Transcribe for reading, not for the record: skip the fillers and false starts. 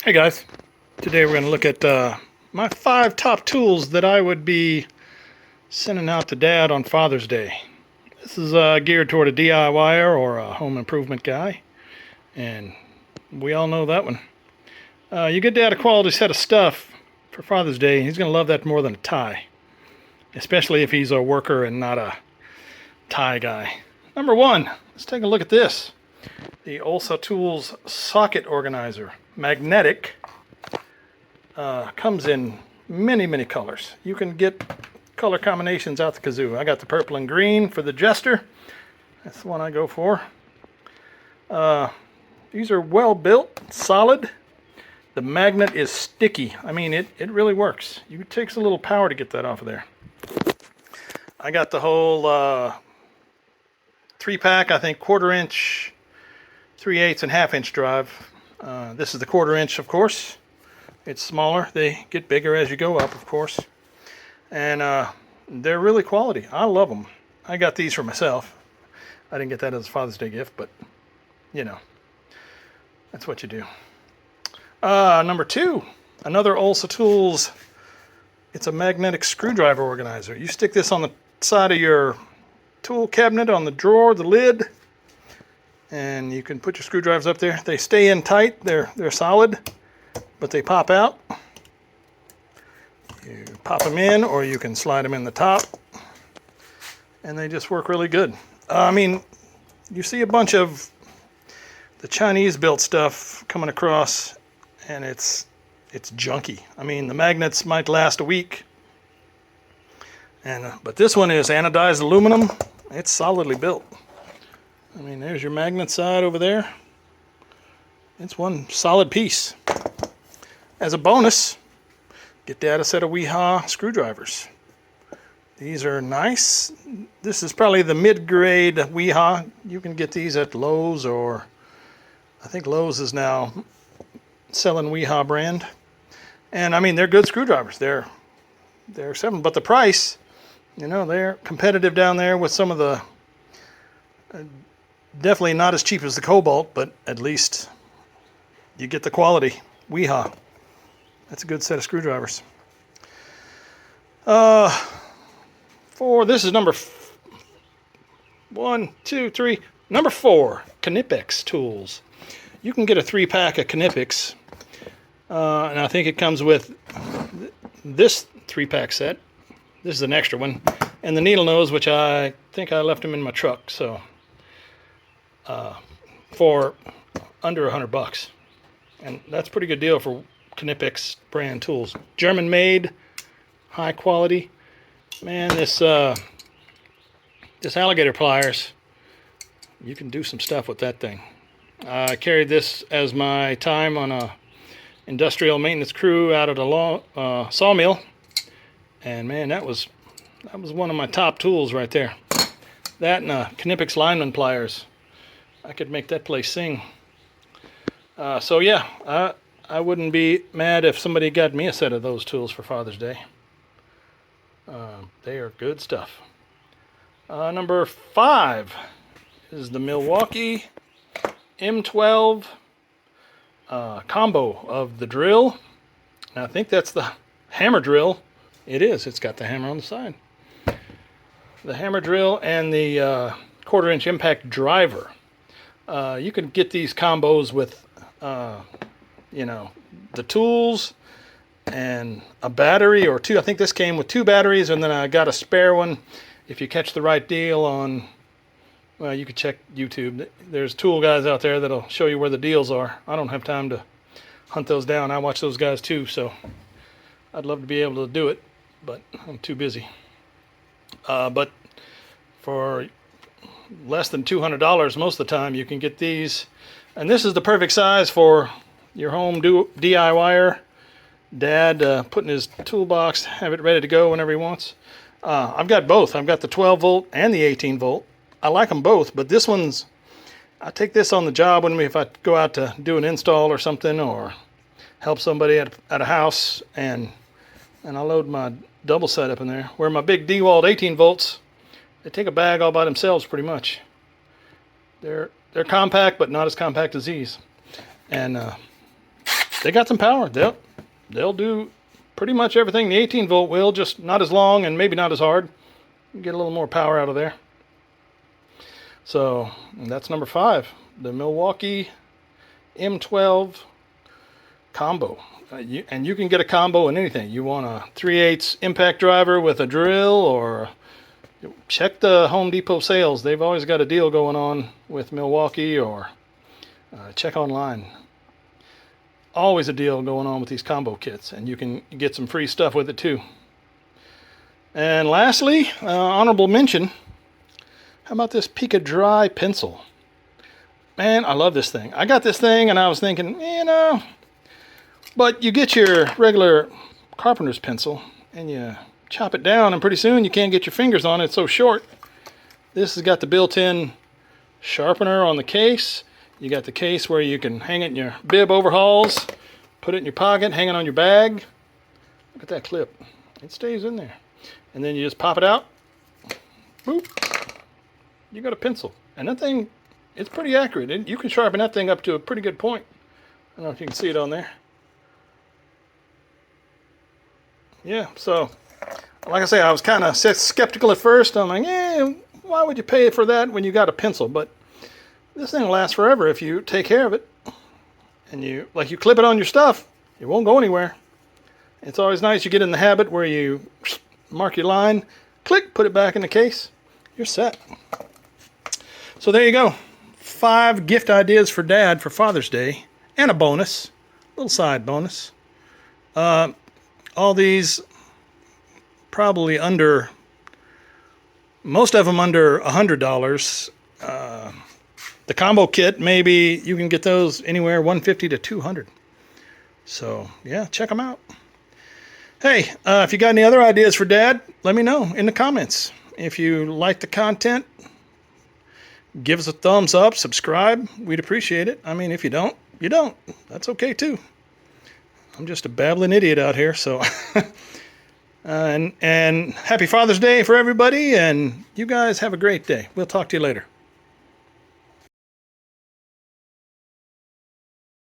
Hey guys, today we're going to look at my 5 top tools that I would be sending out to Dad on Father's Day. This is geared toward a DIYer or a home improvement guy, and we all know that one. You get Dad a quality set of stuff for Father's Day, he's going to love that more than a tie, especially if he's a worker and not a tie guy. Number 1, let's take a look at this. The Unum Tools socket organizer, magnetic, comes in many colors. You can get color combinations out the kazoo. I got the purple and green for the Jester. That's the one I go for. These are well built, solid. The magnet is sticky. I mean, it really works. It takes a little power to get that off of there. I got the whole 3-pack, I think 1/4 inch, 3/8 and 1/2 inch drive. This is the 1/4 inch, of course. It's smaller. They get bigger as you go up, of course. And they're really quality. I love them. I got these for myself. I didn't get that as a Father's Day gift, but you know, that's what you do. Number 2, another Unum Tools. It's a magnetic screwdriver organizer. You stick this on the side of your tool cabinet, on the drawer, the lid, and you can put your screwdrivers up there. They stay in tight. They're solid, but they pop out. You pop them in, or you can slide them in the top, and they just work really good. I mean, you see a bunch of the Chinese-built stuff coming across, and it's junky. I mean, the magnets might last a week, and but this one is anodized aluminum. It's solidly built. I mean, there's your magnet side over there. It's one solid piece. As a bonus, get Dad a set of Weehaw screwdrivers. These are nice. This is probably the mid-grade Weehaw. You can get these at Lowe's, or I think Lowe's is now selling Weehaw brand. And I mean, they're good screwdrivers. They're 7, but the price, you know, they're competitive down there with some of the definitely not as cheap as the Cobalt, but at least you get the quality. Weehaw. That's a good set of screwdrivers. This is number 1, 2, 3. Number 4, Knipex tools. You can get a 3-pack of Knipex, and I think it comes with this 3-pack set. This is an extra one, and the needle nose, which I think I left them in my truck. So for under $100, and that's a pretty good deal for Knipex brand tools. German made, high quality. Man, this alligator pliers, you can do some stuff with that thing. I carried this as my time on a industrial maintenance crew out at a sawmill, and man, that was one of my top tools right there. That and Knipex lineman pliers. I could make that place sing. So yeah, I wouldn't be mad if somebody got me a set of those tools for Father's Day. They are good stuff. Number 5 is the Milwaukee M12 combo of the drill. And I think that's the hammer drill. It is. It's got the hammer on the side. The hammer drill and the 1/4 inch impact driver. You can get these combos with, you know, the tools and a battery or 2. I think this came with 2 batteries, and then I got a spare one. If you catch the right deal on, well, you could check YouTube. There's tool guys out there that'll show you where the deals are. I don't have time to hunt those down. I watch those guys too, so I'd love to be able to do it, but I'm too busy. But for less than $200 most of the time, you can get these, and this is the perfect size for your home DIYer. Dad put in his toolbox, have it ready to go whenever he wants. I've got both. I've got the 12 volt and the 18 volt. I like them both, but this one's, I take this on the job when if I go out to do an install or something, or help somebody at a house, and I load my double set up in there. Where my big DeWalt 18 volts, they take a bag all by themselves pretty much. They're compact, but not as compact as these. And they got some power. They'll do pretty much everything the 18 volt will, just not as long and maybe not as hard. You get a little more power out of there. So that's number 5, the Milwaukee M12 combo. And you can get a combo in anything. You want a 3/8 impact driver with a drill, or check the Home Depot sales. They've always got a deal going on with Milwaukee, or check online. Always a deal going on with these combo kits, and you can get some free stuff with it too. And lastly, honorable mention, how about this Pika Dry pencil? Man, I love this thing. I got this thing and I was thinking, but you get your regular carpenter's pencil and you chop it down, and pretty soon you can't get your fingers on it. It's so short. This has got the built-in sharpener on the case. You got the case where you can hang it in your bib overhauls, put it in your pocket, hang it on your bag. Look at that clip. It stays in there. And then you just pop it out. Boop. You got a pencil. And that thing, it's pretty accurate. You can sharpen that thing up to a pretty good point. I don't know if you can see it on there. Yeah, so like I say, I was kind of skeptical at first. I'm like, why would you pay for that when you got a pencil? But this thing will last forever if you take care of it. And you clip it on your stuff, it won't go anywhere. It's always nice you get in the habit where you mark your line, click, put it back in the case, you're set. So there you go. 5 gift ideas for Dad for Father's Day, and a bonus, little side bonus. All these probably most of them under $100. The combo kit, maybe you can get those anywhere $150 to $200. So yeah, check them out. Hey, if you got any other ideas for Dad, let me know in the comments. If you like the content, give us a thumbs up, subscribe. We'd appreciate it. I mean, if you don't, you don't. That's okay too. I'm just a babbling idiot out here, so. And happy Father's Day for everybody, and you guys have a great day. We'll talk to you later.